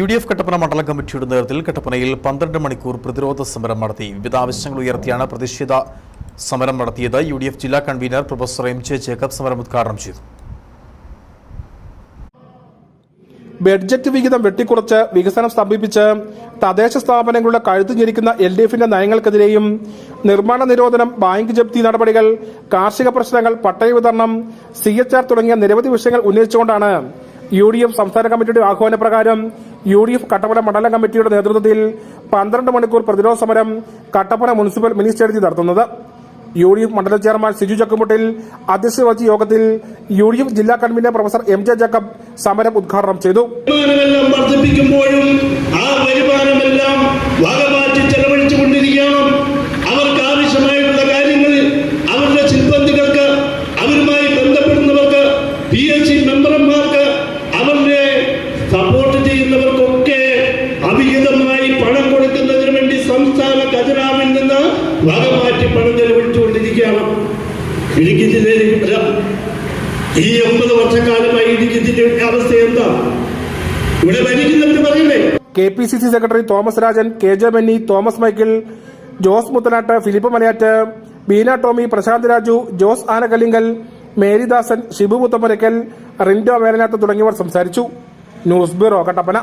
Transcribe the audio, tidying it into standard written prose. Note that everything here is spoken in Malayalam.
UDF കട്ടപ്പന മണ്ഡലം കമ്മിറ്റിയുടെ നേതൃത്വത്തിൽ കട്ടപ്പനയിൽ 12 മണിക്കൂർ പ്രതിരോധ സമരം നടത്തി. വിവിധ ആവശ്യങ്ങൾ ഉയർത്തിയാണ് പ്രതിഷേധ സമരം നടത്തിയത്. UDF ജില്ലാ കൺവീനർ പ്രൊഫസർ MJ ജേക്കബ് സമരം ഉദ്ഘാടനം ചെയ്തു. ബഡ്ജറ്റ് വിഹിതം വെട്ടിക്കുറച്ച് വികസനം സ്തംഭിപ്പിച്ച് തദ്ദേശ സ്ഥാപനങ്ങളുടെ കഴുത്തു ഞെരിക്കുന്ന LDFന്റെ നയങ്ങൾക്കെതിരെയും നിർമ്മാണ നിരോധനം, ബാങ്ക് ജപ്തി നടപടികൾ, കാർഷിക പ്രശ്നങ്ങൾ, പട്ടയ വിതരണം, CHR തുടങ്ങിയ നിരവധി വിഷയങ്ങൾ ഉന്നയിച്ചുകൊണ്ടാണ് UDF സംസ്ഥാന കമ്മിറ്റിയുടെ ആഹ്വാനപ്രകാരം UDF കട്ടപ്പന മണ്ഡലം കമ്മിറ്റിയുടെ നേതൃത്വത്തിൽ 12 മണിക്കൂർ പ്രതിരോധ സമരം കട്ടപ്പന മുനിസിപ്പൽ മിനി സ്റ്റേഡിയത്തിൽ നടത്തുന്നത്. UDF മണ്ഡലം ചെയർമാൻ സിജു ചക്കുമുട്ടിൽ അധ്യക്ഷത വഹിച്ച യോഗത്തിൽ UDF ജില്ലാ കൺവീനർ പ്രൊഫസർ MJ ജേക്കബ് സമരം ഉദ്ഘാടനം ചെയ്തു. സപ്പോർട്ട് ചെയ്യുന്നവർക്കൊക്കെ അവിഹിതമായി പണം കൊടുക്കുന്നതിന് വേണ്ടി സംസ്ഥാന ഖജനാവിൽ നിന്ന് വകമാറ്റി പണം ചെലവഴിച്ചുകൊണ്ടിരിക്കുകയാണ്. ഇടുക്കി ജില്ലയിൽ ഈ 9 വർഷക്കാലമായി ഇടുക്കി ജില്ലയുടെ അവസ്ഥ എന്താ? ഇവിടെ ഭരിക്കുന്നവർ പറയണ്ടേ? KPCC secretary Thomas Rajan, KJ Benny, Thomas Michael, Jose Muthanatt, Philip Malayatt, Beena Tomy, Prashanth Raju, Jose Anakkallinkal, Maridasan, Shibu Muthamarakkal, Rindo Velanath തുടങ്ങിയവർ സംസാരിച്ചു. News bureau, Kattappana.